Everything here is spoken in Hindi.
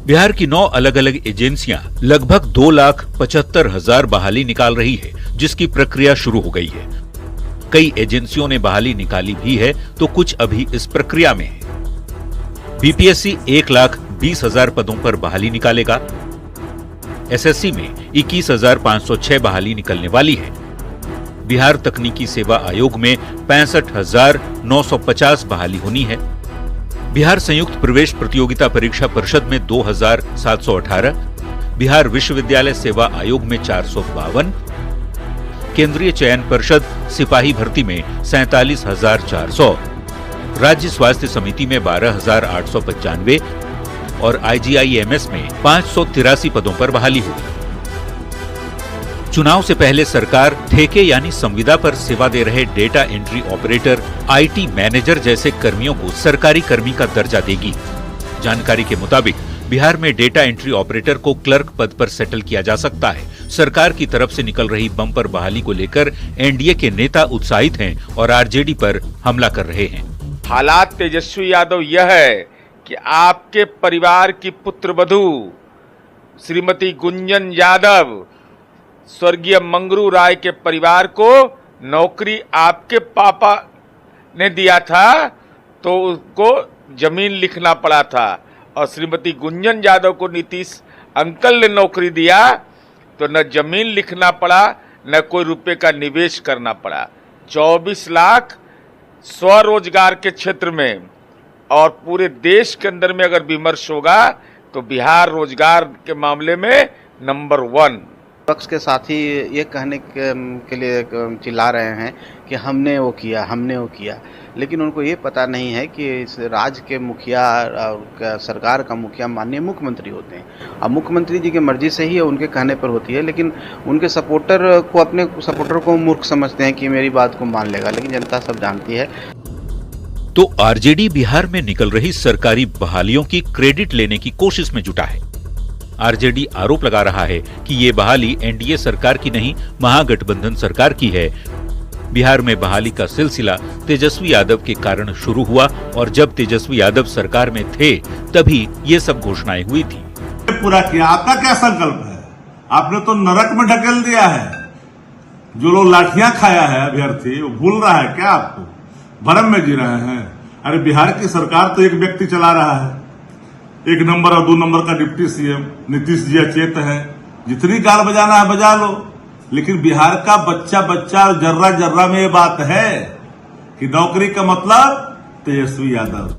बिहार की 9 अलग अलग एजेंसियां लगभग 2,75,000 बहाली निकाल रही है, जिसकी प्रक्रिया शुरू हो गई है। कई एजेंसियों ने बहाली निकाली भी है, तो कुछ अभी इस प्रक्रिया में है। बीपीएससी 1,20,000 पदों पर बहाली निकालेगा। एसएससी में 21,506 बहाली निकलने वाली है। बिहार तकनीकी सेवा आयोग में 65,950 बहाली होनी है। बिहार संयुक्त प्रवेश प्रतियोगिता परीक्षा परिषद में 2,718, बिहार विश्वविद्यालय सेवा आयोग में 452, केंद्रीय चयन परिषद सिपाही भर्ती में 47,400, राज्य स्वास्थ्य समिति में 12,895 और आईजीआईएमएस में 583 पदों पर बहाली हुई। चुनाव से पहले सरकार ठेके यानी संविदा पर सेवा दे रहे data entry operator, IT manager जैसे कर्मियों को सरकारी कर्मी का दर्जा देगी। जानकारी के मुताबिक बिहार में डेटा एंट्री ऑपरेटर को क्लर्क पद पर सेटल किया जा सकता है। सरकार की तरफ से निकल रही बम्पर बहाली को लेकर एनडीए के नेता उत्साहित हैं और आरजेडी पर हमला कर रहे हैं। हालात तेजस्वी यादव यह है कि आपके परिवार की पुत्रवधू श्रीमती गुंजन यादव स्वर्गीय मंगरू राय के परिवार को नौकरी आपके पापा ने दिया था, तो उसको जमीन लिखना पड़ा था, और श्रीमती गुंजन यादव को नीतीश अंकल ने नौकरी दिया तो न जमीन लिखना पड़ा न कोई रुपए का निवेश करना पड़ा। 24 लाख स्वरोजगार के क्षेत्र में और पूरे देश के अंदर में अगर विमर्श होगा तो बिहार रोजगार के मामले में नंबर 1। विपक्ष के साथी ये कहने के लिए चिल्ला रहे हैं कि हमने वो किया, लेकिन उनको ये पता नहीं है कि इस राज्य के मुखिया और सरकार का मुखिया माननीय मुख्यमंत्री होते हैं। अब मुख्यमंत्री जी की मर्जी से ही उनके कहने पर होती है, लेकिन उनके अपने सपोर्टर को मूर्ख समझते हैं कि मेरी बात को मान लेगा, लेकिन जनता सब जानती है। तो आरजेडी बिहार में निकल रही सरकारी बहालियों की क्रेडिट लेने की कोशिश में जुटा है। आरजेडी आरोप लगा रहा है कि ये बहाली एनडीए सरकार की नहीं, महागठबंधन सरकार की है। बिहार में बहाली का सिलसिला तेजस्वी यादव के कारण शुरू हुआ और जब तेजस्वी यादव सरकार में थे तभी ये सब घोषणाएं हुई थी। पूरा किया, आपका क्या संकल्प है? आपने तो नरक में ढकेल दिया है। जो लोग लाठियां खाया है अभ्यर्थी, वो भूल रहा है क्या? आपको भरम में जी रहे हैं। अरे बिहार की सरकार तो एक व्यक्ति चला रहा है, 1 नंबर और 2 नंबर का डिप्टी सीएम नीतीश जी अचेत है। जितनी गाल बजाना है बजा लो, लेकिन बिहार का बच्चा जर्रा जर्रा में ये बात है कि नौकरी का मतलब तेजस्वी यादव।